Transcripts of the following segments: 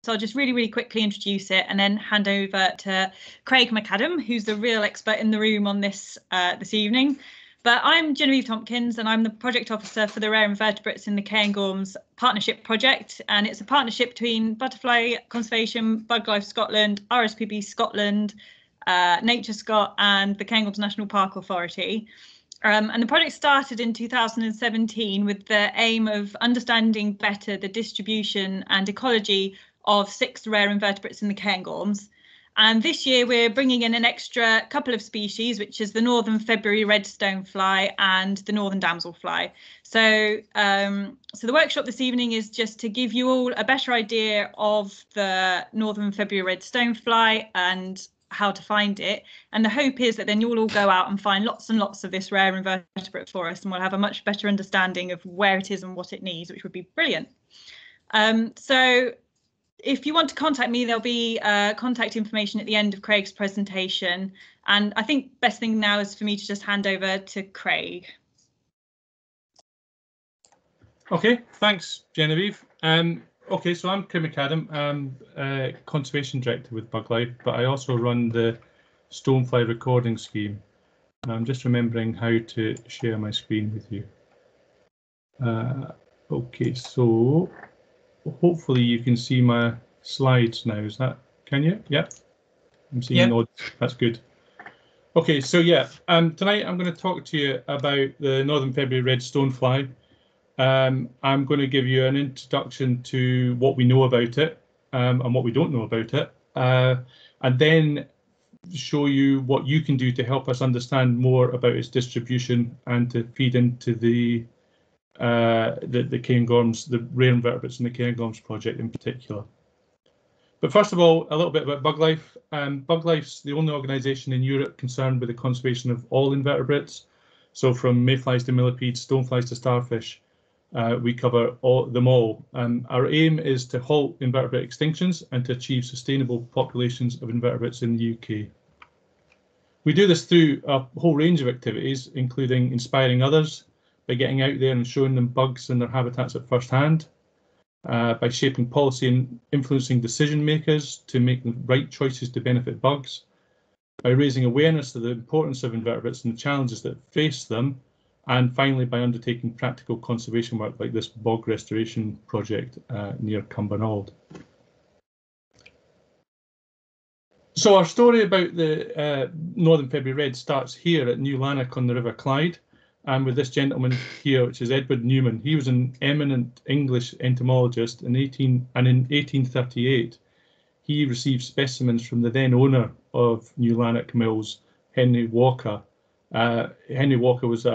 So I'll just really quickly introduce it and then hand over to Craig Macadam, who's the real expert in the room on this this evening. But I'm Genevieve Tompkins and I'm the project officer for the Rare Invertebrates in the Cairngorms Partnership Project. And it's a partnership between Butterfly Conservation, Buglife Scotland, RSPB Scotland, Nature Scot and the Cairngorms National Park Authority. And the project started in 2017 with the aim of understanding better the distribution and ecology of 6 rare invertebrates in the Cairngorms. And this year we're bringing in an extra couple of species, which is the Northern February Red Stonefly and the Northern Damselfly. So, so the workshop this evening is just to give you all a better idea of the Northern February Red Stonefly and how to find it. And the hope is that then you'll all go out and find lots and lots of this rare invertebrate for us, and we'll have a much better understanding of where it is and what it needs, which would be brilliant. So if you want to contact me, there'll be contact information at the end of Craig's presentation. And I think best thing now is for me to just hand over to Craig. Okay, thanks, Genevieve. Okay, so I'm Craig Macadam. I'm Conservation Director with Buglife, but I also run the Stonefly recording scheme. And I'm just remembering how to share my screen with you. Okay, so hopefully you can see my slides now. Is that, can you? Yeah, I'm seeing nods. That's good. Okay, so yeah, tonight I'm going to talk to you about the Northern February Red Stonefly. I'm going to give you an introduction to what we know about it and what we don't know about it, and then show you what you can do to help us understand more about its distribution and to feed into the Cairngorms, the rare invertebrates in the Cairngorms project in particular. But first of all, a little bit about Buglife. Buglife's the only organisation in Europe concerned with the conservation of all invertebrates. So from mayflies to millipedes, stoneflies to starfish, we cover them all. Our aim is to halt invertebrate extinctions and to achieve sustainable populations of invertebrates in the UK. We do this through a whole range of activities, including inspiring others, by getting out there and showing them bugs and their habitats at first hand, by shaping policy and influencing decision makers to make the right choices to benefit bugs, by raising awareness of the importance of invertebrates and the challenges that face them, and finally by undertaking practical conservation work like this bog restoration project near Cumbernauld. So our story about the Northern February Red starts here at New Lanark on the River Clyde. And with this gentleman here, which is Edward Newman. He was an eminent English entomologist in 1838. He received specimens from the then owner of New Lanark Mills, Henry Walker. Henry Walker was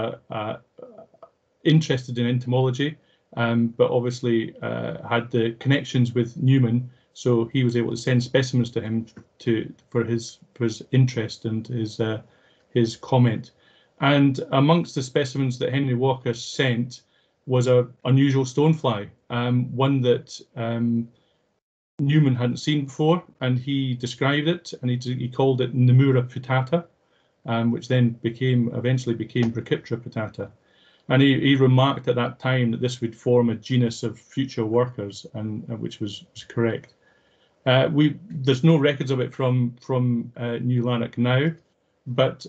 interested in entomology, but obviously had the connections with Newman, so he was able to send specimens to him for his interest and his comment. And amongst the specimens that Henry Walker sent was an unusual stonefly, one that Newman hadn't seen before, and he described it, and he called it Nemura putata, which then eventually became Brachyptera putata. And he remarked at that time that this would form a genus of future workers, and which was correct. There's no records of it from New Lanark now, but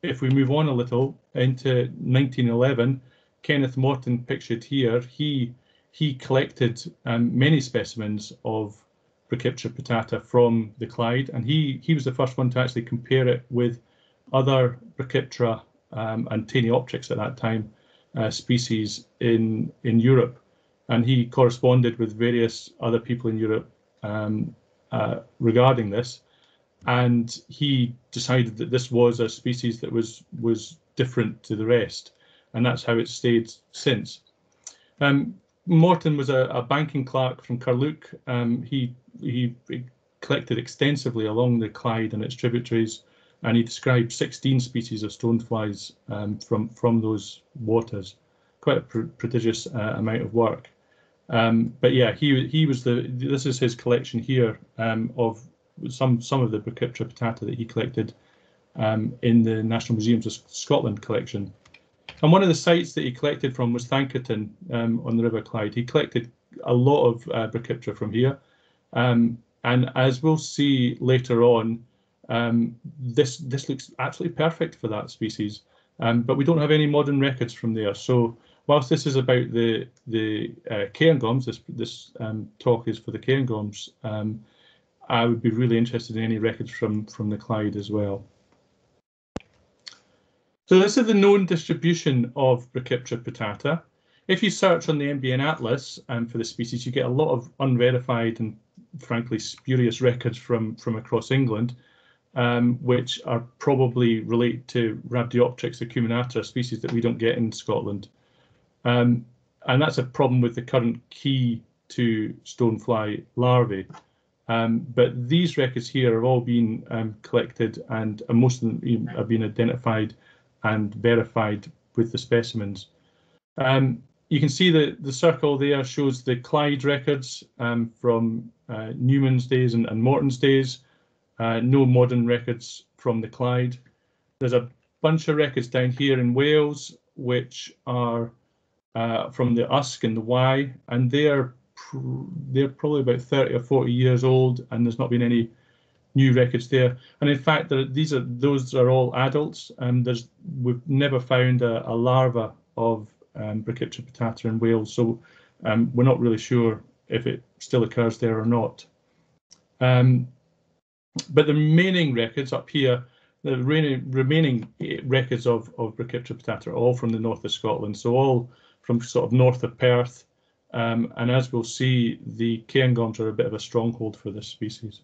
if we move on a little into 1911, Kenneth Morton, pictured here, he collected many specimens of Brachyptera putata from the Clyde, and he was the first one to actually compare it with other Brachyptera and Taniopteryx at that time species in Europe, and he corresponded with various other people in Europe regarding this. And he decided that this was a species that was different to the rest, and that's how it's stayed since. Morton was a banking clerk from Carluke. He collected extensively along the Clyde and its tributaries, and he described 16 species of stoneflies from those waters. Quite a prodigious amount of work. But yeah, this is his collection here of some of the Brachyptera putata that he collected in the National Museums of Scotland collection. And one of the sites that he collected from was Thankerton on the River Clyde. He collected a lot of Brachyptera from here, And as we'll see later on, this looks absolutely perfect for that species. But we don't have any modern records from there. So whilst this is about the cairngorms, this talk is for the cairngorms, I would be really interested in any records from the Clyde as well. So this is the known distribution of Brachyptera putata. If you search on the NBN Atlas for the species, you get a lot of unverified and frankly spurious records from across England, which are probably relate to Rhabdiopteryx acuminata, a species that we don't get in Scotland. And that's a problem with the current key to stonefly larvae. But these records here have all been collected, and most of them have been identified and verified with the specimens. You can see the circle there shows the Clyde records from Newman's days and Morton's days. No modern records from the Clyde. There's a bunch of records down here in Wales, which are from the Usk and the Wye, and they're probably about 30 or 40 years old, and there's not been any new records there. And in fact, those are all adults, and we've never found a larva of Brachyptera putata in Wales, so we're not really sure if it still occurs there or not. But the remaining records up here, the remaining records of Brachyptera putata are all from the north of Scotland, so all from sort of north of Perth. And as we'll see, the cairngorms are a bit of a stronghold for this species.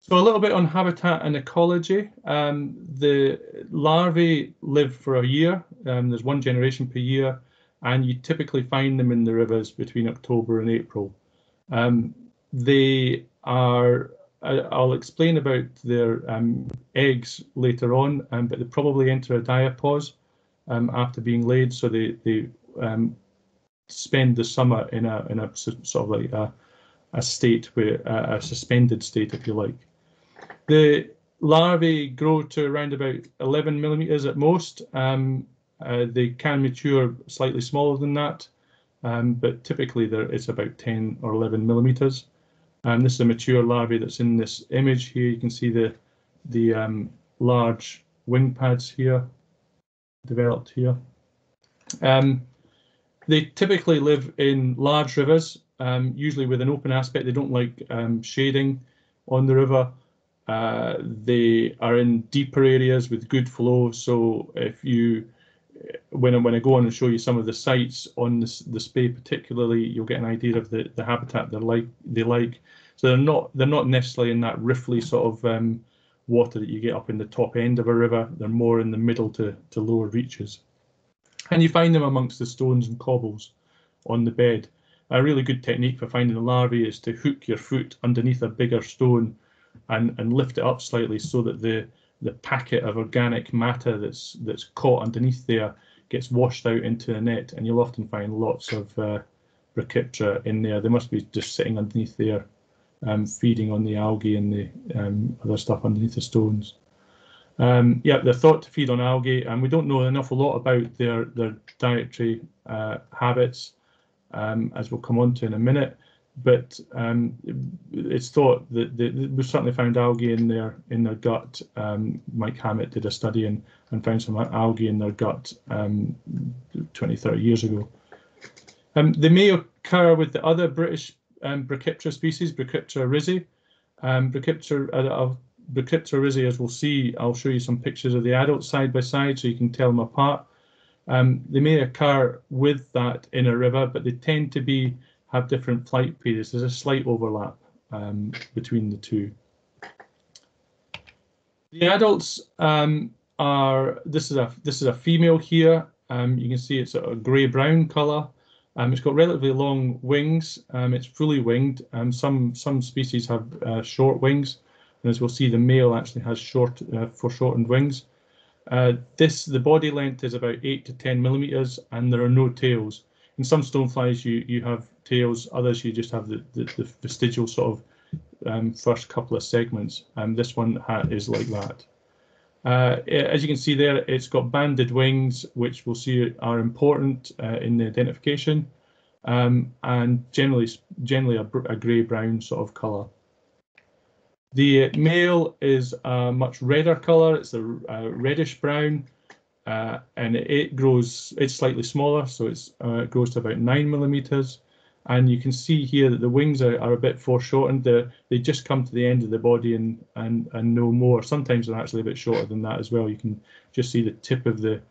So a little bit on habitat and ecology. The larvae live for a year. There's one generation per year, and you typically find them in the rivers between October and April. They are, I'll explain about their eggs later on, but they probably enter a diapause after being laid, so they spend the summer in a sort of like a state where a suspended state, if you like. The larvae grow to around about 11 millimeters at most. They can mature slightly smaller than that, but typically it's about 10 or 11 millimeters. This is a mature larvae that's in this image here. You can see the large wing pads here, developed here. They typically live in large rivers, usually with an open aspect. They don't like shading on the river. They are in deeper areas with good flow. So if you, when I go on and show you some of the sites on the spay particularly, you'll get an idea of the habitat they like. So they're not necessarily in that riffly sort of water that you get up in the top end of a river. They're more in the middle to lower reaches. And you find them amongst the stones and cobbles on the bed. A really good technique for finding the larvae is to hook your foot underneath a bigger stone and lift it up slightly so that the packet of organic matter that's caught underneath there gets washed out into the net, and you'll often find lots of Brachyptera in there. They must be just sitting underneath there, feeding on the algae and the other stuff underneath the stones. Yeah, they're thought to feed on algae, and we don't know an awful lot about their dietary habits, as we'll come on to in a minute. But it's thought that we've certainly found algae in their gut. Mike Hammett did a study and found some algae in their gut 20, 30 years ago. They may occur with the other British Brachyptera species, Brachyptera risi. Brachyptera risi, as we'll see, I'll show you some pictures of the adults side by side so you can tell them apart. They may occur with that in a river, but they tend to have different flight periods. There's a slight overlap between the two. The adults this is a female here. You can see it's a grey-brown colour. It's got relatively long wings. It's fully winged. Some species have short wings, and as we'll see, the male actually has foreshortened wings. The body length is about 8 to 10 millimeters, and there are no tails. In some stoneflies, you have tails. Others, you just have the vestigial sort of first couple of segments. This one is like that. As you can see there, it's got banded wings, which we'll see are important in the identification. and generally a grey-brown sort of colour. The male is a much redder colour. It's a reddish-brown, and it's slightly smaller, so it grows to about 9 millimeters. And you can see here that the wings are a bit foreshortened. They just come to the end of the body and no more. Sometimes they're actually a bit shorter than that as well. You can just see the tip of the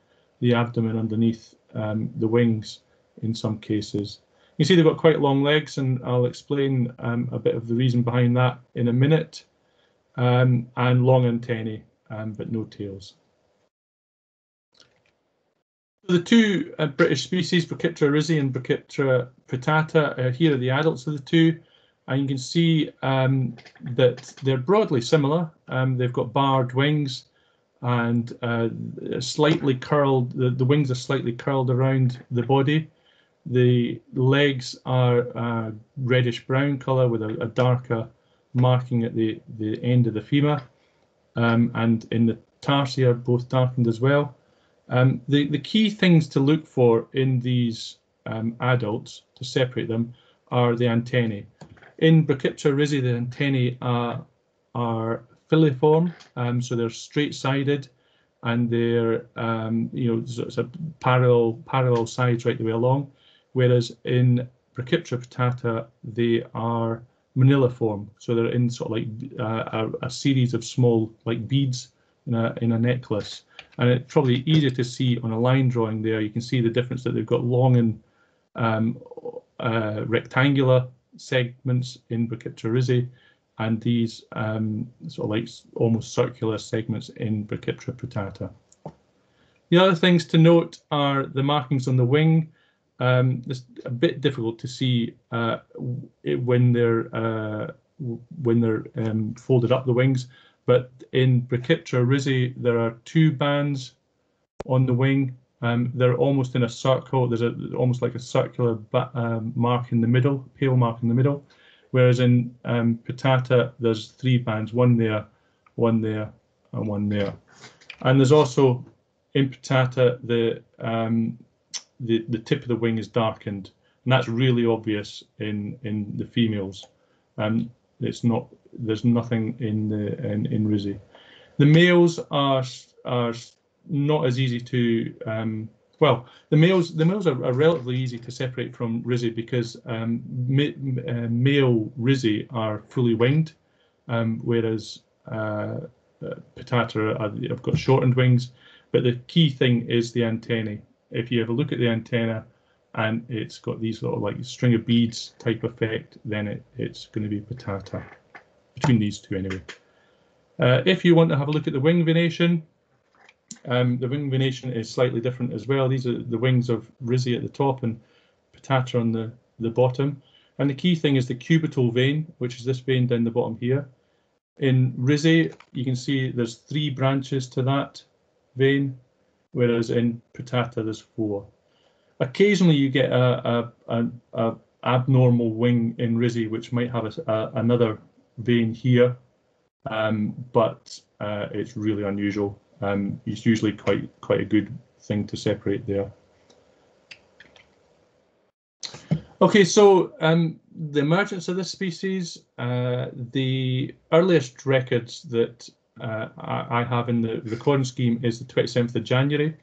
abdomen underneath the wings in some cases. You see they've got quite long legs, and I'll explain a bit of the reason behind that in a minute. And long antennae, but no tails. The two British species, Brachyptera risi and Brachyptera putata, here are the adults of the two, and you can see that they're broadly similar. They've got barred wings and slightly curled. The wings are slightly curled around the body. The legs are reddish brown colour with a darker marking at the end of the femur, and in the tarsi are both darkened as well. The key things to look for in these adults to separate them are the antennae. In Brachyptera risi, the antennae are filiform, so they're straight-sided, and they're it's a parallel sides right the way along. Whereas in Brachyptera putata, they are maniliform, so they're in sort of like a series of small like beads in a necklace. And it's probably easier to see on a line drawing there. You can see the difference that they've got long and rectangular segments in Brachyptera risi, and these sort of like almost circular segments in Brachyptera putata. The other things to note are the markings on the wing. It's a bit difficult to see when they're folded up the wings. But in Brachyptera risi, there are two bands on the wing. They're almost in a circle. There's almost like a circular mark in the middle, pale mark in the middle. Whereas in putata, there's three bands, one there, and one there. And there's also in putata the tip of the wing is darkened, and that's really obvious in the females. It's not. There's nothing in risi. The males are not as easy to. Well, the males are relatively easy to separate from risi because male risi are fully winged, whereas putata have got shortened wings. But the key thing is the antennae. If you have a look at the antenna and it's got these sort of like string of beads type effect, then it's going to be putata, between these two anyway. If you want to have a look at the wing venation, the wing venation is slightly different as well. These are the wings of risi at the top and putata on the bottom. And the key thing is the cubital vein, which is this vein down the bottom here. In risi, you can see there's 3 branches to that vein, whereas in putata there's 4. Occasionally you get a abnormal wing in risi, which might have another vein here, but it's really unusual. It's usually quite a good thing to separate there. Okay, so the emergence of this species, the earliest records that I have in the recording scheme is the 27th of January,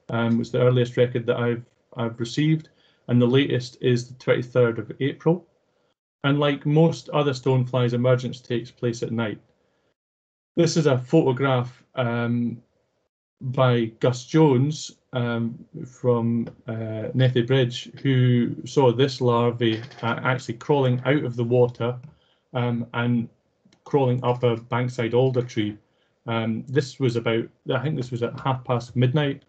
was the earliest record that I've received, and the latest is the 23rd of April. And like most other stoneflies, emergence takes place at night. This is a photograph by Gus Jones from Nethe Bridge, who saw this larvae actually crawling out of the water and crawling up a bankside alder tree. This was about, I think this was at midnight.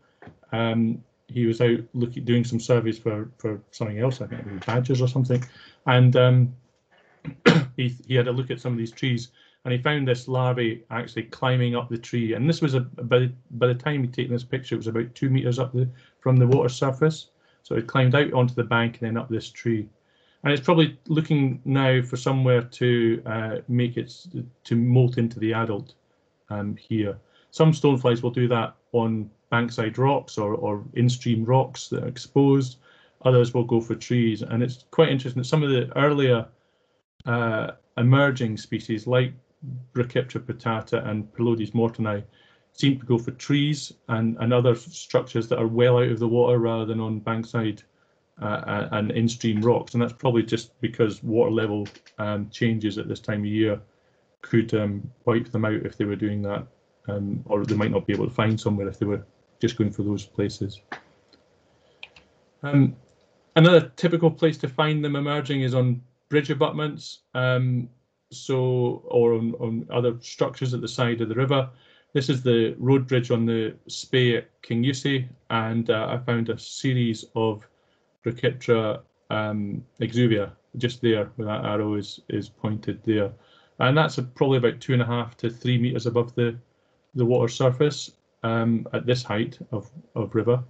He was out doing some surveys for something else, I think maybe badgers or something, and he had a look at some of these trees, and he found this larvae actually climbing up the tree. And this was by the time he'd taken this picture, it was about 2 meters up from the water surface. So it climbed out onto the bank and then up this tree. And it's probably looking now for somewhere to make it to molt into the adult here. Some stoneflies will do that on bankside rocks or in-stream rocks that are exposed. others will go for trees. And it's quite interesting that some of the earlier emerging species like Brachyptera putata and Pilodes mortoni seem to go for trees and other structures that are well out of the water rather than on bankside and in-stream rocks. And that's probably just because water level changes at this time of year could wipe them out if they were doing that, or they might not be able to find somewhere if they were just going for those places. Another typical place to find them emerging is on bridge abutments, or on other structures at the side of the river. This is the road bridge on the Spey at Kingussie, and I found a series of Brachyptera exuvia just there where that arrow is pointed there, and that's probably about 2.5 to 3 meters above the water surface at this height of river.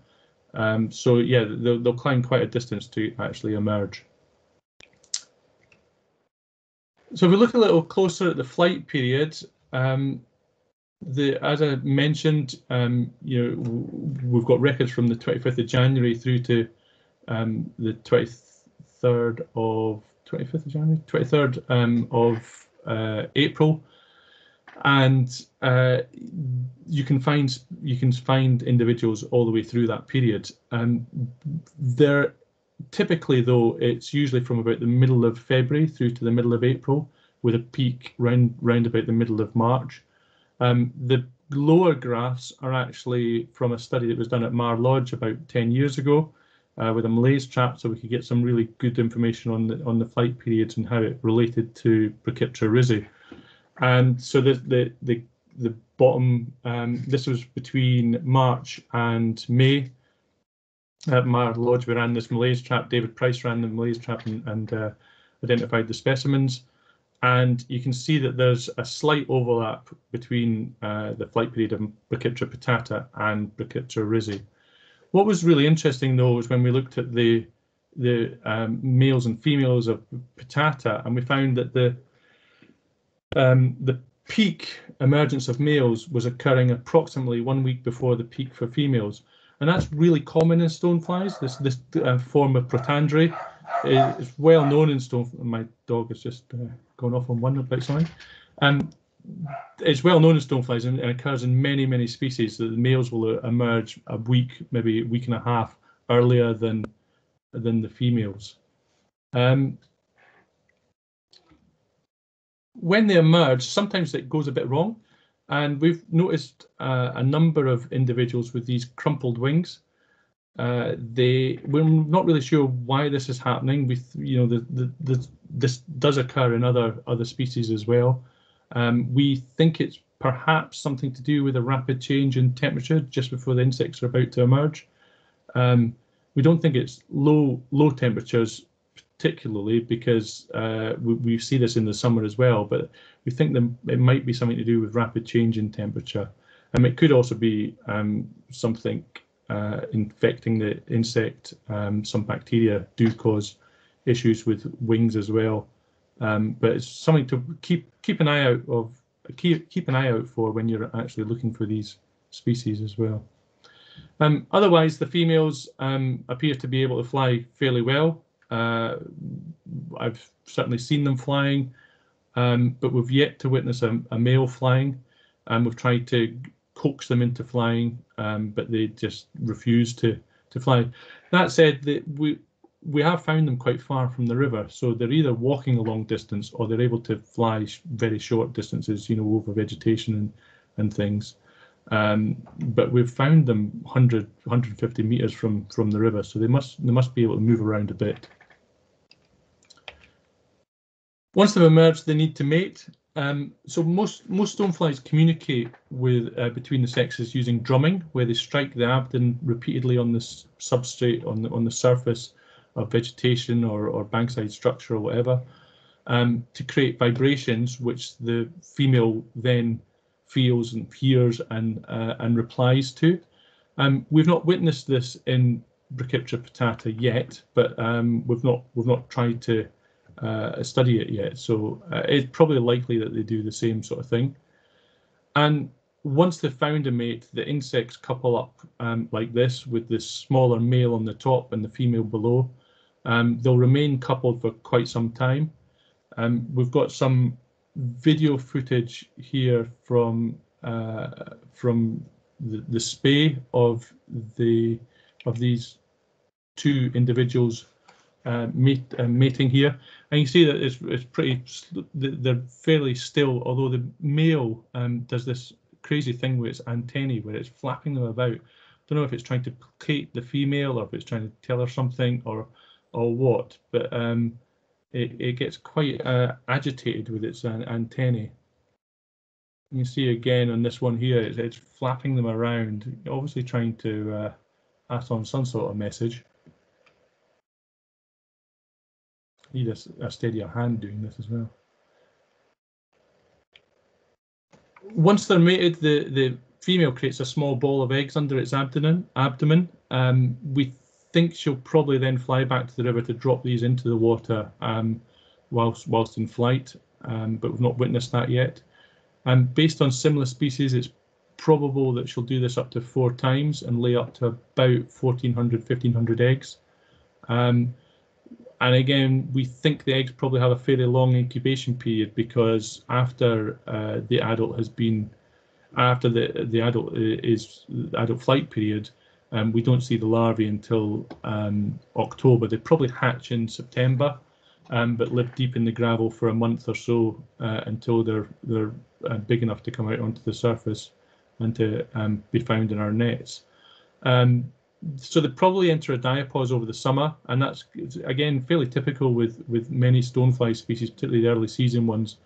So yeah, they'll climb quite a distance to actually emerge. So if we look a little closer at the flight period, as I mentioned, we've got records from the 25th of January through to the 23rd of April, and you can find individuals all the way through that period. They're typically, though, it's usually from about the middle of February through to the middle of April, with a peak round about the middle of March. The lower graphs are actually from a study that was done at Mar Lodge about 10 years ago with a Malaise trap, so we could get some really good information on the flight periods and how it related to Brachyptera risi. And so the bottom, this was between March and May. At Mar Lodge, we ran this Malaise trap. David Price ran the Malaise trap and identified the specimens. And you can see that there's a slight overlap between the flight period of Brachyptera putata and Brachyptera risi. What was really interesting, though, was when we looked at the males and females of putata, and we found that the peak emergence of males was occurring approximately 1 week before the peak for females. And that's really common in stoneflies. This form of protandry is well known in stoneflies. My dog has just gone off on one about something. It's well known in stoneflies and occurs in many species that the males will emerge a week, maybe a week and a half earlier than the females. When they emerge, sometimes it goes a bit wrong. And we've noticed a number of individuals with these crumpled wings. We're not really sure why this is happening. This does occur in other species as well. We think it's perhaps something to do with a rapid change in temperature just before the insects are about to emerge. We don't think it's low temperatures particularly, because we see this in the summer as well, but we think that it might be something to do with rapid change in temperature. It could also be something infecting the insect. Some bacteria do cause issues with wings as well, but it's something to keep an eye out for when you're actually looking for these species as well. Otherwise, the females appear to be able to fly fairly well. I've certainly seen them flying, but we've yet to witness a male flying, and we've tried to coax them into flying, but they just refuse to fly. That said, we have found them quite far from the river, so they're either walking a long distance or they're able to fly very short distances, over vegetation and things. But we've found them 150 meters from the river, so they must be able to move around a bit. Once they've emerged, they need to mate. So most stoneflies communicate with between the sexes using drumming, where they strike the abdomen repeatedly on the substrate on the surface of vegetation or bankside structure or whatever, to create vibrations, which the female then feels and hears and replies to. We've not witnessed this in Brachyptera putata yet, but we've not tried to study it yet. So it's probably likely that they do the same sort of thing. And once they've found a mate, the insects couple up like this, with the smaller male on the top and the female below. They'll remain coupled for quite some time. We've got some video footage here from the spay of these two individuals mating here, and you see that it's pretty. They're fairly still, although the male does this crazy thing with its antennae, where it's flapping them about. Don't know if it's trying to placate the female, or if it's trying to tell her something, or what. But it gets quite agitated with its antennae. You see again on this one here, it's flapping them around, obviously trying to pass on some sort of message. Need a steadier hand doing this as well. Once they're mated, the female creates a small ball of eggs under its abdomen. We think she'll probably then fly back to the river to drop these into the water whilst in flight, but we've not witnessed that yet. Based on similar species, it's probable that she'll do this up to 4 times and lay up to about 1,400, 1,500 eggs. And again, we think the eggs probably have a fairly long incubation period, because after the adult has been, after the adult flight period, we don't see the larvae until October. They probably hatch in September, but live deep in the gravel for a month or so until they're big enough to come out onto the surface and to be found in our nets. So they probably enter a diapause over the summer, and that's again fairly typical with many stonefly species, particularly the early season ones,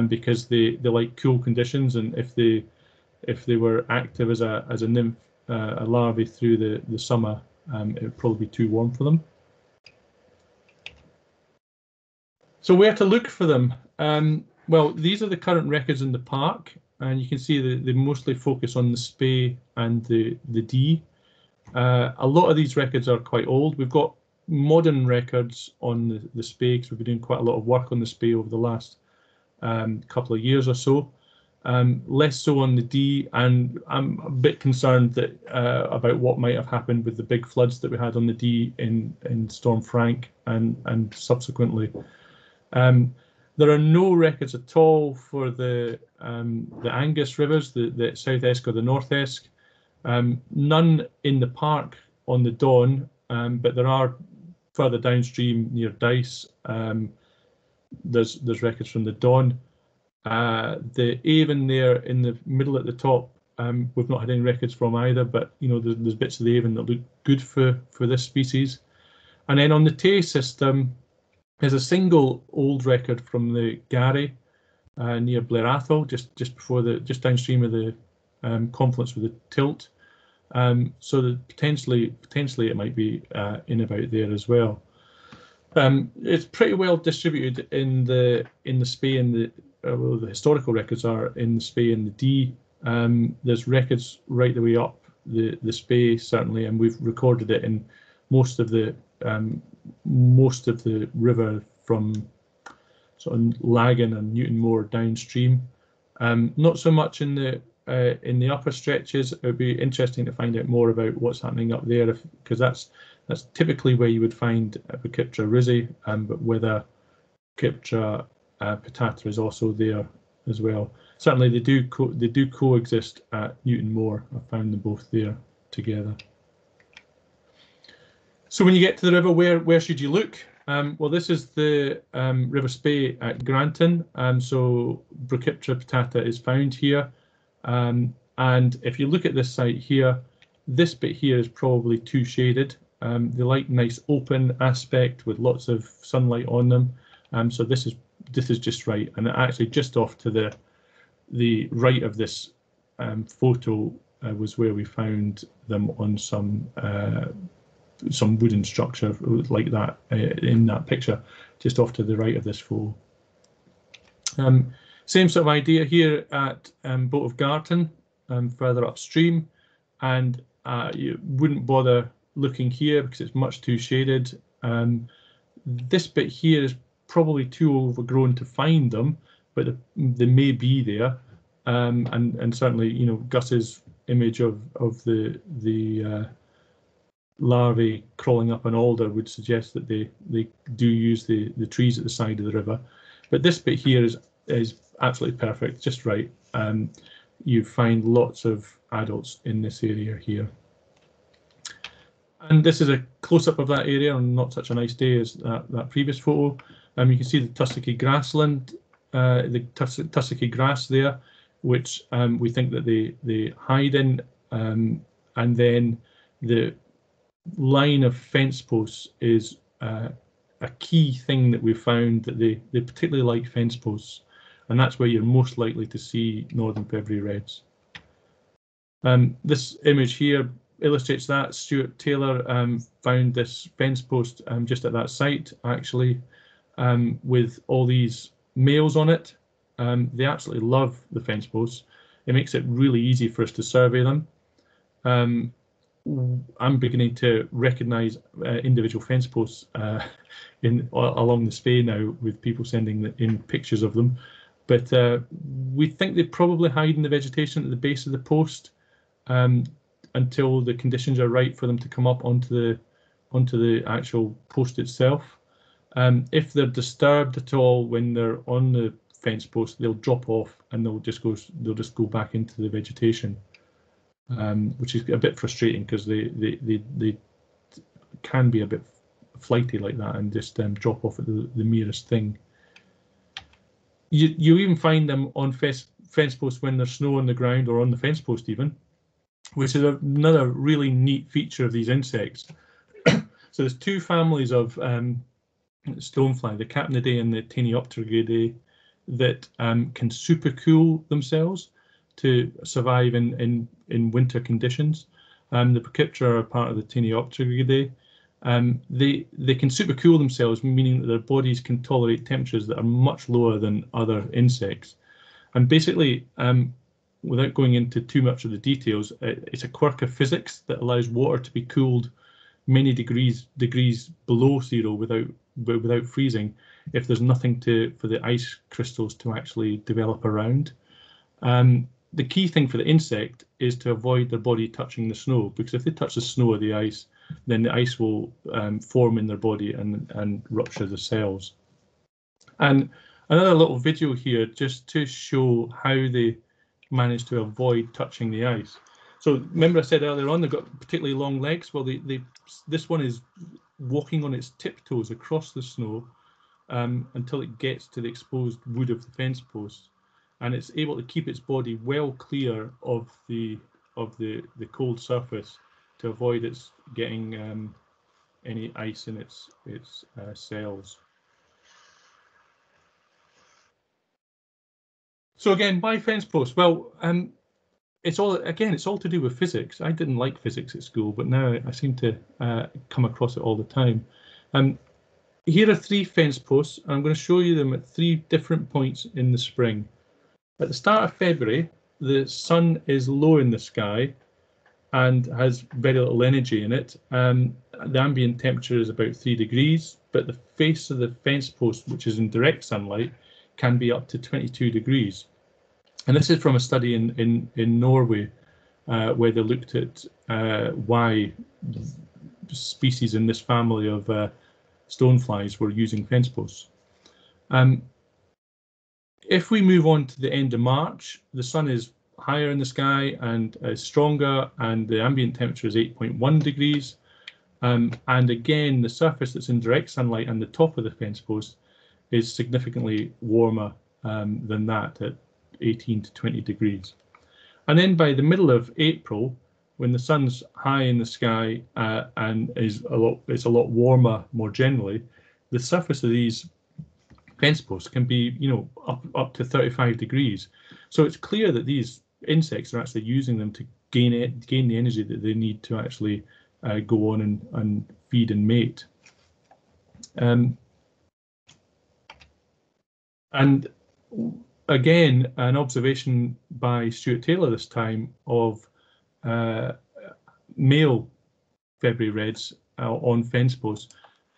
because they like cool conditions, and if they were active as a nymph, a larvae through the summer, it would probably be too warm for them. So where to look for them? Well, these are the current records in the park, and you can see that they mostly focus on the spay and the D. A lot of these records are quite old. We've got modern records on the spay, because we've been doing quite a lot of work on the spay over the last couple of years or so. Less so on the D, and I'm a bit concerned that about what might have happened with the big floods that we had on the D in Storm Frank and subsequently. There are no records at all for the Angus rivers, the South Esk or the North Esk. None in the park on the Don, but there are further downstream near Dice. There's records from the Don. The Avon there in the middle at the top, we've not had any records from either, but you know there's bits of the Avon that look good for this species. And then on the Tay system, there's a single old record from the Gary near Blair Athol, just downstream of the confluence with the Tilt. So that potentially it might be in about there as well. It's pretty well distributed in the spay and the historical records are in the spay and the D. There's records right the way up the spay certainly, and we've recorded it in most of the river from sort of Lagan and Newton Moor downstream. Not so much in the upper stretches. It would be interesting to find out more about what's happening up there, because that's typically where you would find Brachyptera risi, but whether Brachyptera putata is also there as well. Certainly they do coexist at Newton Moor. I found them both there together. So when you get to the river, where should you look? Well, this is the river spay at Granton. So Brachyptera putata is found here. And if you look at this site here, this bit here is probably too shaded. They like nice open aspect with lots of sunlight on them. So this is just right, and actually just off to the right of this photo was where we found them on some wooden structure like that in that picture, just off to the right of this photo. Same sort of idea here at Boat of Garton, further upstream, and you wouldn't bother looking here because it's much too shaded. This bit here is probably too overgrown to find them, but they may be there. and certainly, you know, Gus's image of the larvae crawling up an alder would suggest that they do use the trees at the side of the river. But this bit here is absolutely perfect, just right. You find lots of adults in this area here. And this is a close-up of that area on not such a nice day as that previous photo. You can see the tussocky grassland, the tussocky grass there, which we think that they hide in, and then the line of fence posts is a key thing that we found, that they particularly like fence posts, and that's where you're most likely to see Northern February Reds. This image here illustrates that. Stuart Taylor found this fence post just at that site, actually, with all these males on it. They absolutely love the fence posts. It makes it really easy for us to survey them. I'm beginning to recognise individual fence posts along the Spey now, with people sending in pictures of them. But we think they probably hide in the vegetation at the base of the post until the conditions are right for them to come up onto the actual post itself. If they're disturbed at all when they're on the fence post, they'll drop off and they'll just go back into the vegetation. Which is a bit frustrating, because they can be a bit flighty like that and just drop off at the merest thing. You even find them on fence posts when there's snow on the ground, or on the fence post even, which is another really neat feature of these insects. So there's two families of stonefly, the Capnidae and the Taniopterygidae, that can supercool themselves to survive in winter conditions. The Brachyptera are part of the Taniopterygidae. They can supercool themselves, meaning that their bodies can tolerate temperatures that are much lower than other insects. And basically, without going into too much of the details, it's a quirk of physics that allows water to be cooled many degrees below zero without freezing, if there's nothing for the ice crystals to actually develop around. The key thing for the insect is to avoid their body touching the snow, because if they touch the snow or the ice, then the ice will form in their body and rupture the cells. And another little video here just to show how they manage to avoid touching the ice. So remember I said earlier on they've got particularly long legs. Well, this one is walking on its tiptoes across the snow until it gets to the exposed wood of the fence post. And it's able to keep its body well clear of the cold surface to avoid its getting any ice in its cells. So again, why fence posts? Well, it's all to do with physics. I didn't like physics at school, but now I seem to come across it all the time. Here are 3 fence posts, and I'm going to show you them at 3 different points in the spring. At the start of February, the sun is low in the sky and has very little energy in it. The ambient temperature is about 3 degrees, but the face of the fence post, which is in direct sunlight, can be up to 22 degrees. And this is from a study in Norway, where they looked at why species in this family of stoneflies were using fence posts. If we move on to the end of March, the sun is higher in the sky and stronger, and the ambient temperature is 8.1 degrees. And again, the surface that's in direct sunlight and the top of the fence post is significantly warmer than that, at 18 to 20 degrees. And then by the middle of April, when the sun's high in the sky and it's a lot warmer more generally, the surface of these fence posts can be, up to 35 degrees. So it's clear that these insects are actually using them to gain the energy that they need to actually go on and feed and mate. And again, an observation by Stuart Taylor this time of male February Reds on fence posts.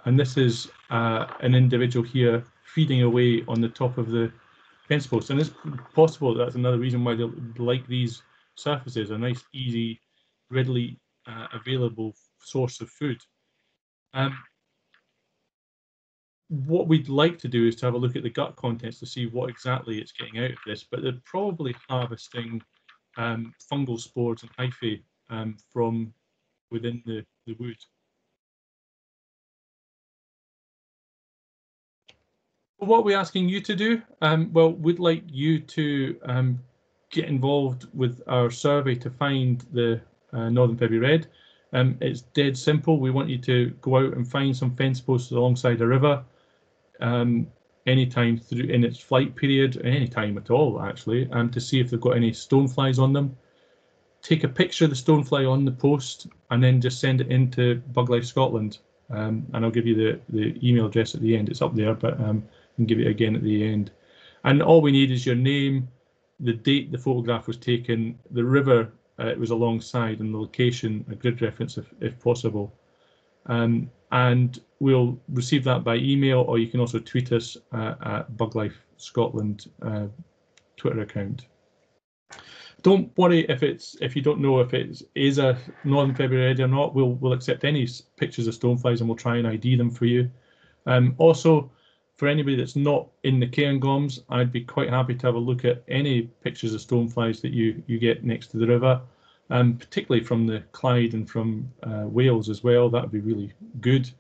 And this is an individual here feeding away on the top of the fence posts, and it's possible that's another reason why they like these surfaces, a nice, easy, readily available source of food. What we'd like to do is to have a look at the gut contents to see what exactly it's getting out of this, but they're probably harvesting fungal spores and hyphae from within the wood. What are we asking you to do? Well, we'd like you to get involved with our survey to find the Northern February Red. It's dead simple. We want you to go out and find some fence posts alongside a river anytime through in its flight period, any time at all actually, to see if they've got any stoneflies on them. Take a picture of the stonefly on the post and then just send it into Buglife Scotland. And I'll give you the email address at the end. It's up there, but I can give it again at the end. And all we need is your name, the date the photograph was taken, the river it was alongside, and the location, a grid reference if possible. And we'll receive that by email, or you can also tweet us at Buglife Scotland Twitter account. Don't worry if you don't know if it is a Northern February Red or not. We'll accept any pictures of stoneflies and we'll try and ID them for you. Also, for anybody that's not in the cairngorms, I'd be quite happy to have a look at any pictures of stoneflies that you get next to the river, particularly from the Clyde and from Wales as well. That would be really good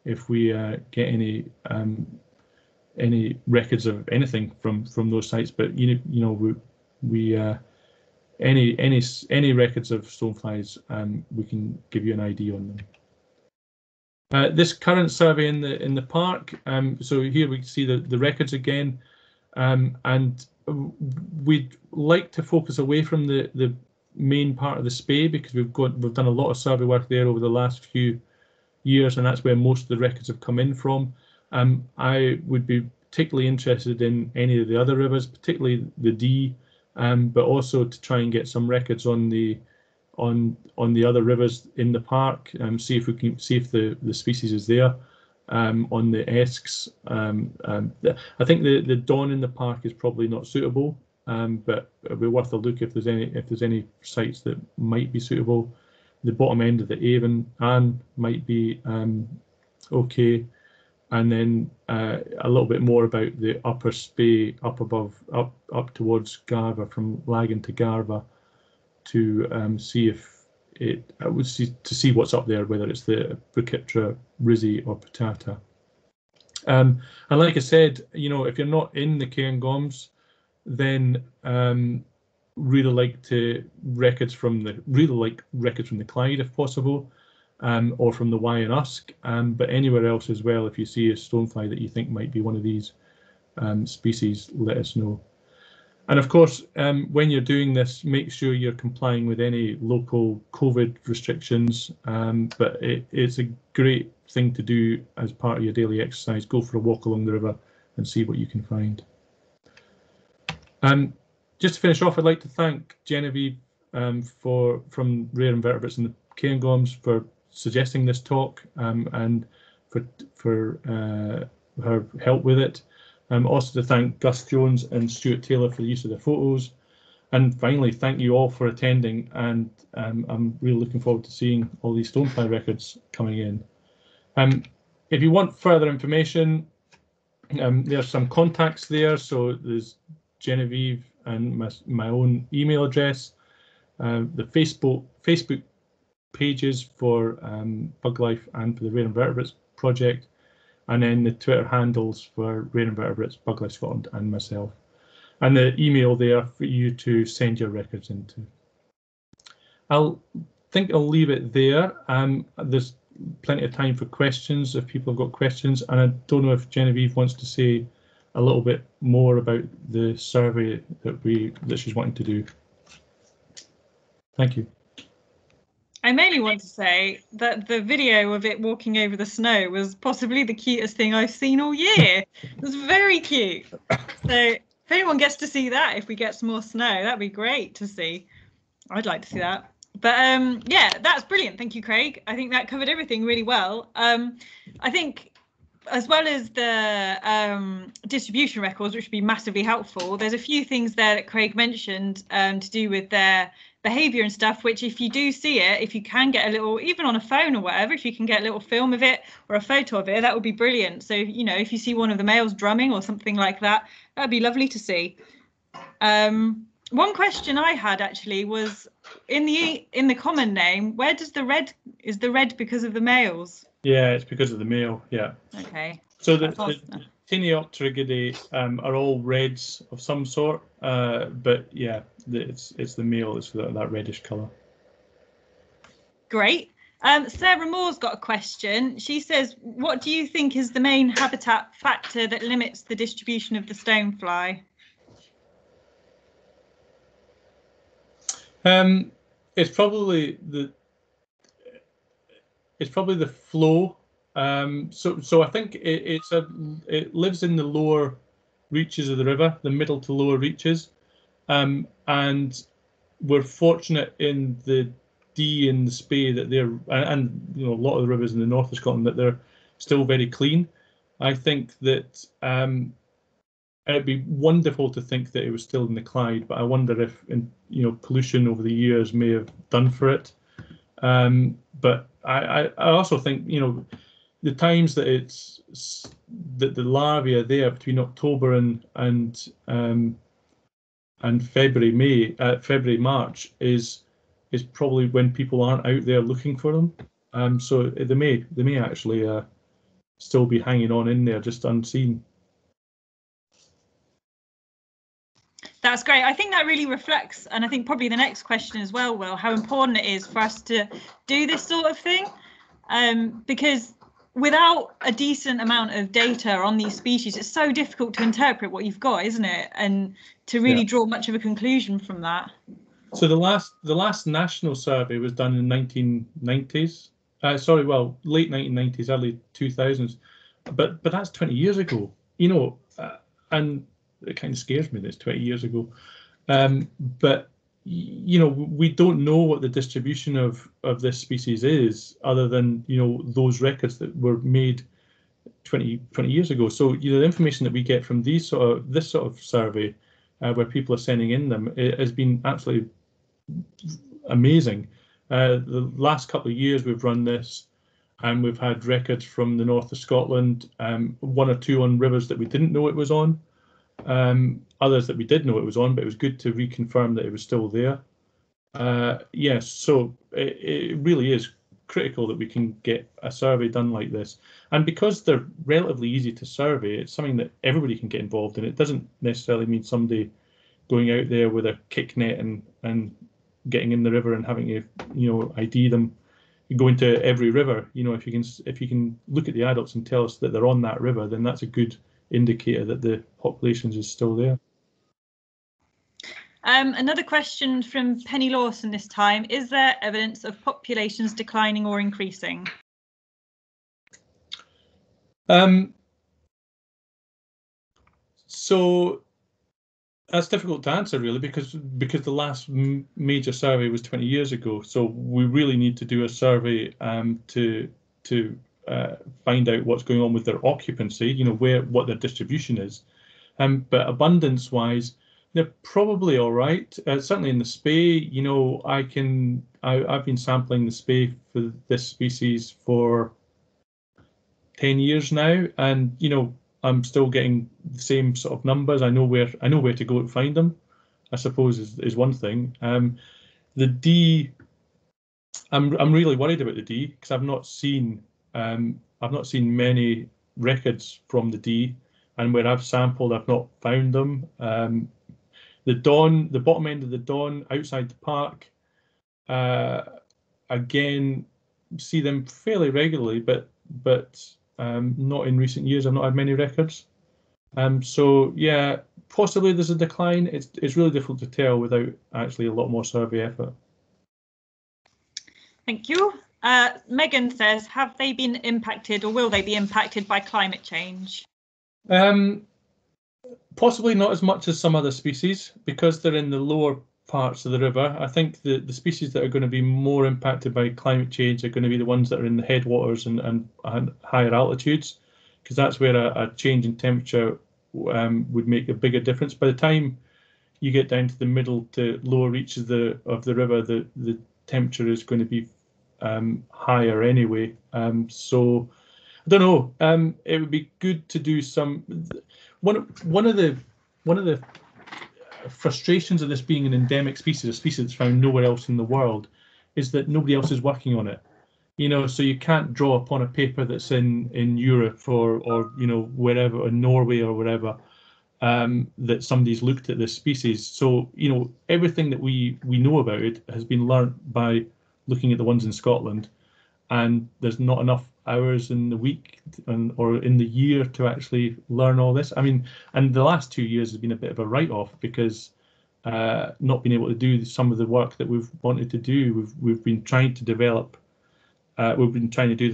if we get any records of anything from those sites. But you know we any records of stoneflies, we can give you an ID on them. This current survey in the park, so here we see the records again, and we'd like to focus away from the main part of the Spey, because we've done a lot of survey work there over the last few years, and that's where most of the records have come in from. I would be particularly interested in any of the other rivers, particularly the Dee, but also to try and get some records on the other rivers in the park, see if we can see if the species is there. On the Esks, I think the Don in the park is probably not suitable, but it'll be worth a look if there's any sites that might be suitable. The bottom end of the Avon Anne might be okay, and then a little bit more about the upper Spey up towards Garva, from Lagan to Garva, to see if to see what's up there, whether it's the Brachyptera, Rizzi, or putata. And like I said, you know, if you're not in the cairngorms, then really like records from the Clyde if possible, or from the Wye and Usk, but anywhere else as well. If you see a stonefly that you think might be one of these species, let us know. And of course, when you're doing this, make sure you're complying with any local COVID restrictions, but it's a great thing to do as part of your daily exercise. Go for a walk along the river and see what you can find. Just to finish off, I'd like to thank Genevieve from Rare Invertebrates and the Cairngorms for suggesting this talk, and for her help with it. Also to thank Gus Jones and Stuart Taylor for the use of their photos. And finally, thank you all for attending, and I'm really looking forward to seeing all these stonefly records coming in. If you want further information, there's some contacts there. So there's Genevieve and my own email address, the Facebook pages for Buglife and for the Rare Invertebrates project, and then the Twitter handles for Rare Invertebrates, Buglife Scotland, and myself, and the email there for you to send your records into. I'll leave it there. There's plenty of time for questions if people have got questions, and I don't know if Genevieve wants to say a little bit more about the survey that she's wanting to do. Thank you. I mainly want to say that the video of it walking over the snow was possibly the cutest thing I've seen all year. It was very cute. So if anyone gets to see that, if we get some more snow, that'd be great to see. I'd like to see that. But yeah, that's brilliant. Thank you, Craig. I think that covered everything really well. I think as well as the distribution records, which would be massively helpful, there's a few things there that Craig mentioned to do with their behaviour and stuff, which if you do see it, if you can get a little, even on a phone or whatever, if you can get a little film of it or a photo of it, that would be brilliant. So, you know, if you see one of the males drumming or something like that, that'd be lovely to see. One question I had actually was in the common name, where does the red, is the red because of the males? Yeah, it's because of the male. Yeah. Okay. So the Tiniopterygidae are all reds of some sort, but yeah, it's the male. It's that reddish colour. Great. Sarah Moore's got a question. She says, what do you think is the main habitat factor that limits the distribution of the stonefly? It's probably the flow. So I think it lives in the lower reaches of the river, the middle to lower reaches, and we're fortunate in the Dee and the Spey that they're, and you know, a lot of the rivers in the north of Scotland, that they're still very clean. I think that it'd be wonderful to think that it was still in the Clyde, but I wonder if, pollution over the years may have done for it. But I also think, the times that that the larvae are there between October and February, March is probably when people aren't out there looking for them. So they may actually still be hanging on in there, just unseen. That's great. I think that really reflects, and I think probably the next question as well, Will, how important it is for us to do this sort of thing, because without a decent amount of data on these species, it's so difficult to interpret what you've got, isn't it? And to really draw much of a conclusion from that. So the last national survey was done in the 1990s. Late 1990s, early 2000s. But that's 20 years ago, and it kind of scares me that it's 20 years ago. But we don't know what the distribution of this species is, other than those records that were made 20 years ago. So the information that we get from this sort of survey, where people are sending in them, it has been absolutely amazing. The last couple of years we've run this, and we've had records from the north of Scotland, one or two on rivers that we didn't know it was on. Others that we did know it was on, but it was good to reconfirm that it was still there. Yes, so it really is critical that we can get a survey done like this. And because they're relatively easy to survey, it's something that everybody can get involved in. It doesn't necessarily mean somebody going out there with a kick net and getting in the river and having to, ID them. You go into every river. If you can look at the adults and tell us that they're on that river, then that's a good indicator that the populations is still there. Another question from Penny Lawson this time. Is there evidence of populations declining or increasing? So that's difficult to answer, really, because the last major survey was 20 years ago. So we really need to do a survey to find out what's going on with their occupancy, what their distribution is. But abundance-wise, they're probably all right. Certainly in the Spey, I've been sampling the Spey for this species for 10 years now, and I'm still getting the same sort of numbers. I know where to go to find them, I suppose, is one thing. The Dee, I'm really worried about the Dee, because I've not seen many records from the Dee, and where I've sampled, I've not found them. The Don, the bottom end of the Don outside the park, again, see them fairly regularly, but not in recent years. I've not had many records. So yeah, possibly there's a decline. It's really difficult to tell without actually a lot more survey effort. Thank you. Megan says, have they been impacted, or will they be impacted by climate change? Possibly not as much as some other species, because they're in the lower parts of the river. I think the species that are going to be more impacted by climate change are going to be the ones that are in the headwaters and higher altitudes, because that's where a change in temperature would make a bigger difference. By the time you get down to the middle to lower reaches of the river, the temperature is going to be higher anyway. So I don't know. It would be good to do some. One of the frustrations of this being an endemic species, a species that's found nowhere else in the world, is that nobody else is working on it. So you can't draw upon a paper that's in Europe or wherever, in Norway or wherever, that somebody's looked at this species. So everything that we know about it has been learnt by looking at the ones in Scotland, and there's not enough hours in the week or in the year to actually learn all this. I mean, and the last 2 years has been a bit of a write-off because not being able to do some of the work that we've wanted to do. We've been trying to develop. We've been trying to do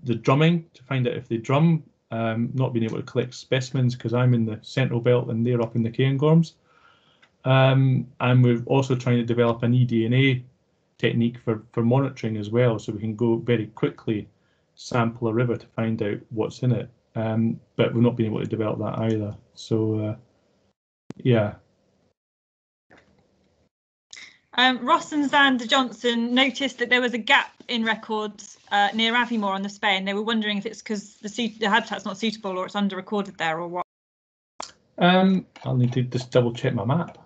the drumming to find out if they drum. Not being able to collect specimens because I'm in the Central Belt and they're up in the Cairngorms. And we're also trying to develop an eDNA technique for monitoring as well, so we can go very quickly sample a river to find out what's in it. But we've not been able to develop that either. So yeah. Ross and Xander Johnson noticed that there was a gap in records near Aviemore on the Spey, and they were wondering if it's because the habitat's not suitable or it's under-recorded there or what. I'll need to just double check my map.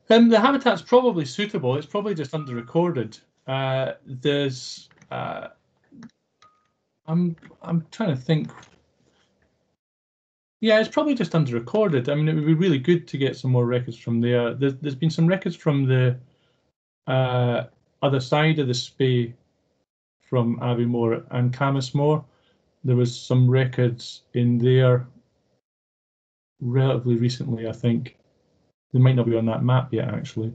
The habitat's probably suitable. It's probably just under-recorded. There's I'm trying to think. Yeah, it's probably just under-recorded. I mean, it would be really good to get some more records from there. There's been some records from the other side of the Spey, from Aviemore and Camusmore. There was some records in there relatively recently, I think. They might not be on that map yet, actually.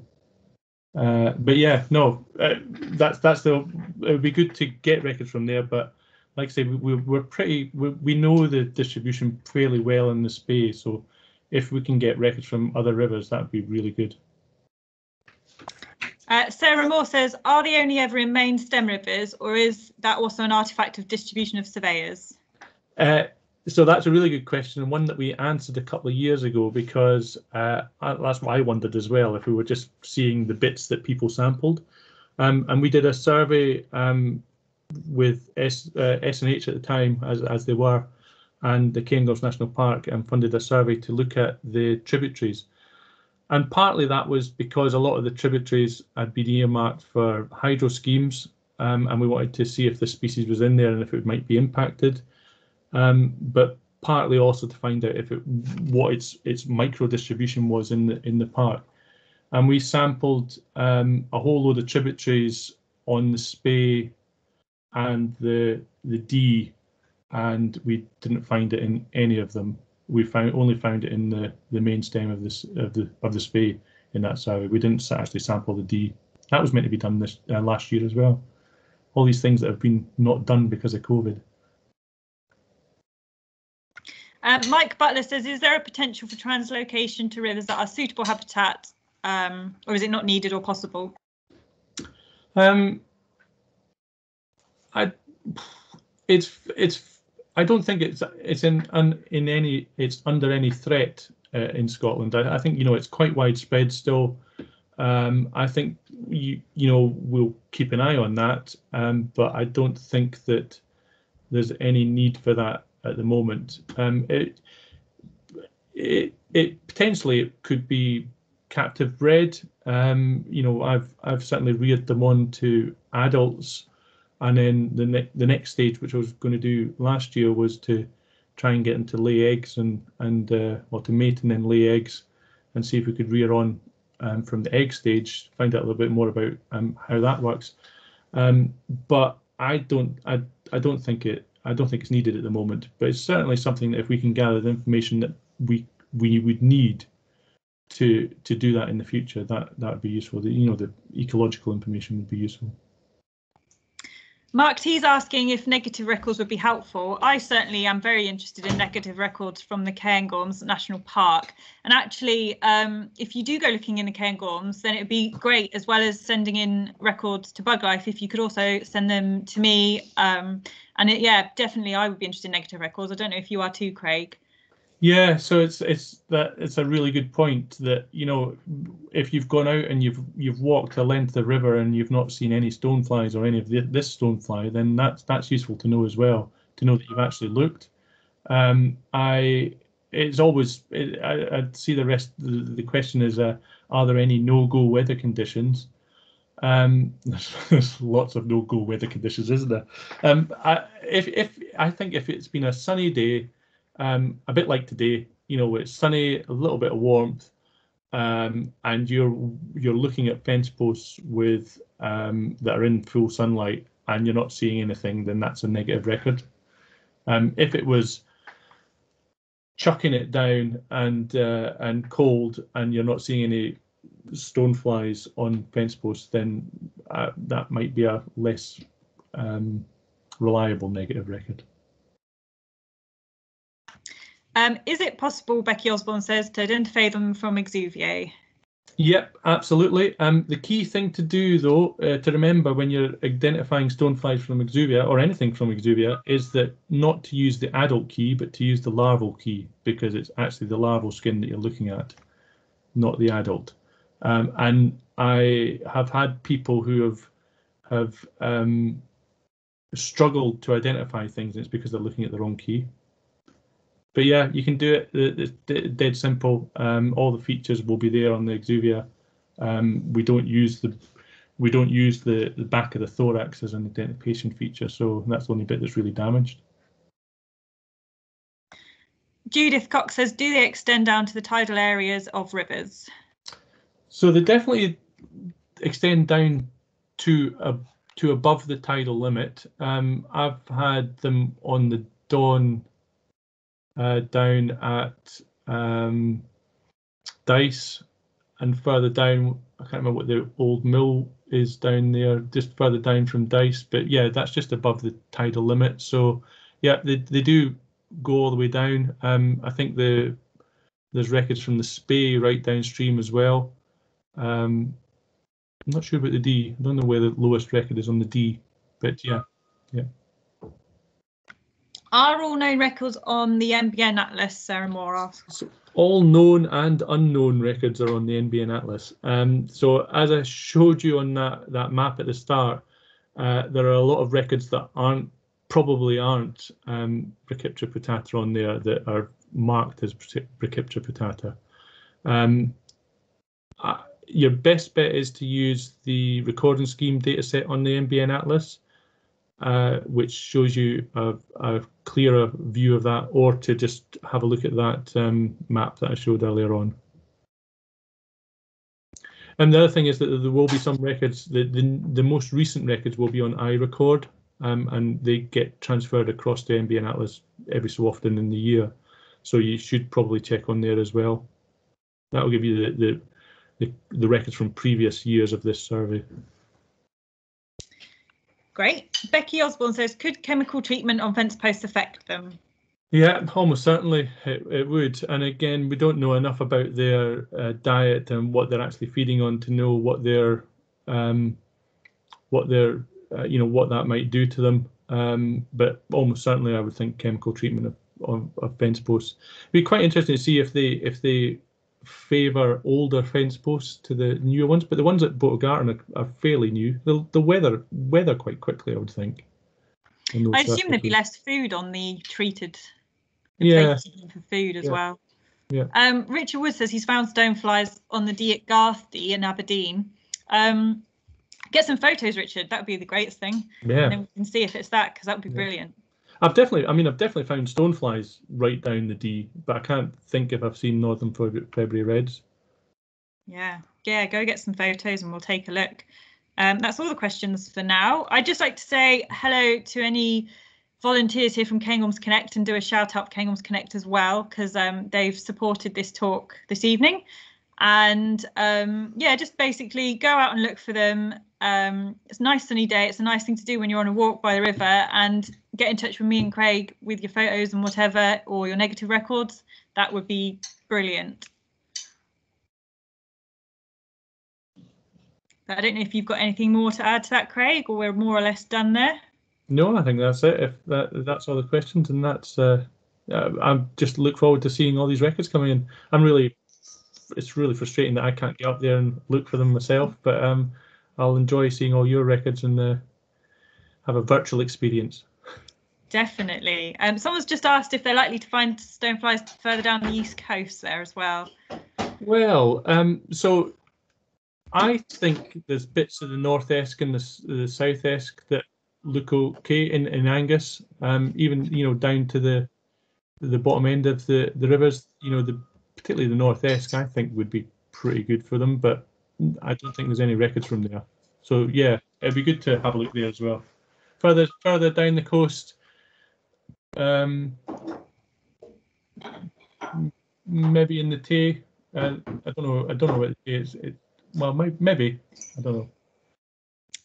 But yeah, no, that's the. It would be good to get records from there, but like I say, we know the distribution fairly well in the Spey, so if we can get records from other rivers, that would be really good. Sarah Moore says, are they only ever in main stem rivers, or is that also an artifact of distribution of surveyors? So that's a really good question, and one that we answered a couple of years ago, because that's what I wondered as well, if we were just seeing the bits that people sampled. And we did a survey with S&H at the time, as they were, and the Cairngorms National Park, and funded a survey to look at the tributaries. And partly that was because a lot of the tributaries had been earmarked for hydro schemes, and we wanted to see if the species was in there and if it might be impacted. But partly also to find out what its micro distribution was in the park. And we sampled a whole load of tributaries on the Spey and the Dee, and we didn't find it in any of them. We only found it in the main stem of the Spey in that survey. We didn't actually sample the Dee. That was meant to be done this last year as well. All these things that have been not done because of COVID. Mike Butler says, is there a potential for translocation to rivers that are suitable habitat, or is it not needed or possible? I don't think it's under any threat in Scotland. I think it's quite widespread still. I think we'll keep an eye on that, but I don't think that there's any need for that at the moment. It potentially could be captive bred. I've certainly reared them on to adults, and then the next stage, which I was going to do last year, was to try and get them to lay eggs and to mate and then lay eggs, and see if we could rear on from the egg stage, find out a little bit more about how that works. But I don't think it's needed at the moment. But it's certainly something that if we can gather the information that we would need to do that in the future, that would be useful. The ecological information would be useful. Mark T's asking if negative records would be helpful. I certainly am very interested in negative records from the Cairngorms National Park. And actually, if you do go looking in the Cairngorms, then it'd be great, as well as sending in records to Buglife, if you could also send them to me. Yeah, definitely, I would be interested in negative records. I don't know if you are too, Craig. Yeah, so it's a really good point that, you know, if you've gone out and you've walked the length of the river and you've not seen any stoneflies or any of this stonefly, then that's useful to know as well, to know that you've actually looked. I'd see the rest. The question is, are there any no-go weather conditions? There's lots of no-go weather conditions, isn't there? I think if it's been a sunny day, a bit like today, you know, it's sunny, a little bit of warmth, and you're looking at fence posts with that are in full sunlight and you're not seeing anything, then that's a negative record. If it was chucking it down and cold and you're not seeing any stoneflies on fence posts, then that might be a less reliable negative record. Is it possible, Becky Osborne says, to identify them from exuviae? Yep, absolutely. The key thing to do, though, to remember when you're identifying stoneflies from exuvia, or anything from exuvia, is that not to use the adult key, but to use the larval key, because it's actually the larval skin that you're looking at, not the adult. And I have had people who have struggled to identify things, and it's because they're looking at the wrong key. But yeah, you can do it. It's dead simple. All the features will be there on the exuvia. We don't use the back of the thorax as an identification feature, so that's the only bit that's really damaged. Judith Cox says, do they extend down to the tidal areas of rivers? So they definitely extend down to above the tidal limit. I've had them on the Don down at Dice, and further down, I can't remember what the old mill is down there, just further down from Dice, but yeah, that's just above the tidal limit. So yeah, they do go all the way down. I think there's records from the Spey right downstream as well. I'm not sure about the D. I don't know where the lowest record is on the D, but yeah. Are all known records on the NBN Atlas? Sarah Moore asks. So all known and unknown records are on the NBN Atlas. So as I showed you on that map at the start, there are a lot of records that probably aren't Brachyptera putata on there that are marked as Brachyptera putata. Your best bet is to use the recording scheme dataset on the NBN Atlas, which shows you a clearer view of that, or to just have a look at that map that I showed earlier on. And the other thing is that there will be some records, the most recent records will be on iRecord, and they get transferred across the NBN Atlas every so often in the year. So you should probably check on there as well. That will give you the records from previous years of this survey. Great. Becky Osborne says, could chemical treatment on fence posts affect them? Yeah, almost certainly it would. And again, we don't know enough about their diet and what they're actually feeding on to know what their what that might do to them. But almost certainly, I would think chemical treatment of fence posts. It'd be quite interesting to see if they favour older fence posts to the newer ones, but the ones at Botogarten are fairly new. They'll weather quite quickly, I would think. I assume there'd be less food on the treated. Yeah. For food as well. Yeah. Richard Wood says he's found stoneflies on the Dee at Garthy in Aberdeen. Get some photos, Richard. That would be the greatest thing. Yeah. And then we can see if it's that, because that would be brilliant. I've definitely found stoneflies right down the Dee, but I can't think if I've seen Northern February Reds. Yeah, go get some photos and we'll take a look. That's all the questions for now. I'd just like to say hello to any volunteers here from Cairngorms Connect and do a shout out for Cairngorms Connect as well, because they've supported this talk this evening. And yeah, just basically go out and look for them. It's a nice sunny day. It's a nice thing to do when you're on a walk by the river, and get in touch with me and Craig with your photos and whatever, or your negative records. That would be brilliant. But I don't know if you've got anything more to add to that, Craig, or we're more or less done there. No, I think that's it. If that's all the questions, and that's I just look forward to seeing all these records coming in. It's really frustrating that I can't get up there and look for them myself, but I'll enjoy seeing all your records and have a virtual experience. Definitely. Someone's just asked if they're likely to find stoneflies further down the east coast there as well. Well, so I think there's bits of the North Esk and the South Esk that look okay in Angus, even down to the bottom end of the rivers. Particularly the North Esk, I think would be pretty good for them, but I don't think there's any records from there. So yeah, it'd be good to have a look there as well. Further down the coast, maybe in the Tay. I don't know what it is. Well, maybe, I don't know.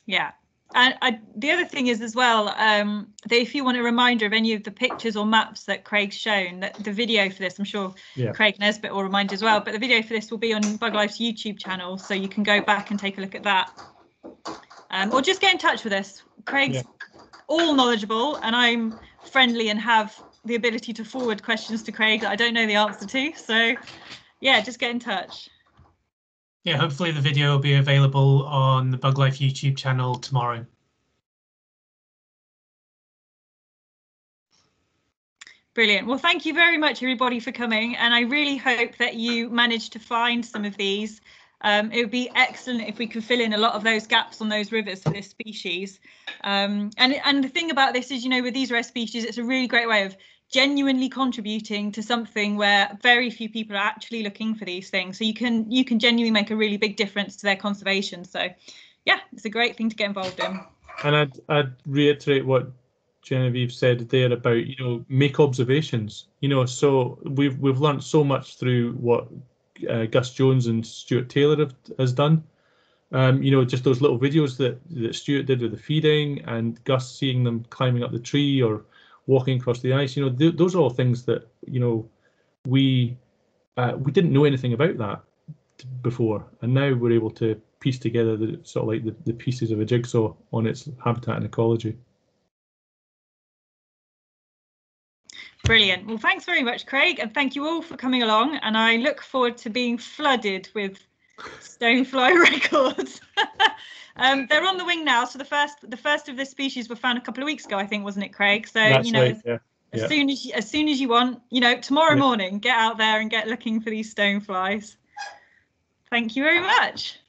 Yeah. And the other thing is as well, that if you want a reminder of any of the pictures or maps that Craig's shown, that the video for this, I'm sure Craig Nesbitt will remind you as well, but the video for this will be on Buglife's YouTube channel, so you can go back and take a look at that. Or just get in touch with us. Craig's all knowledgeable, and I'm friendly and have the ability to forward questions to Craig that I don't know the answer to. So yeah, just get in touch. Yeah, hopefully the video will be available on the Buglife YouTube channel tomorrow. Brilliant. Well, thank you very much, everybody, for coming. And I really hope that you managed to find some of these. It would be excellent if we could fill in a lot of those gaps on those rivers for this species. And the thing about this is, with these rare species, it's a really great way of genuinely contributing to something where very few people are actually looking for these things. So you can genuinely make a really big difference to their conservation. So yeah, it's a great thing to get involved in. And I'd reiterate what Genevieve said there about make observations. So we've learned so much through what Gus Jones and Stuart Taylor has done. Just those little videos that Stuart did with the feeding, and Gus seeing them climbing up the tree or walking across the ice. Those are all things that we didn't know anything about that before, and now we're able to piece together the sort of like the pieces of a jigsaw on its habitat and ecology. Brilliant. Well, thanks very much, Craig, and thank you all for coming along. And I look forward to being flooded with stonefly records. They're on the wing now. So the first of this species were found a couple of weeks ago, I think, wasn't it, Craig? So That's right, yeah. As soon as you want, tomorrow morning, get out there and get looking for these stoneflies. Thank you very much.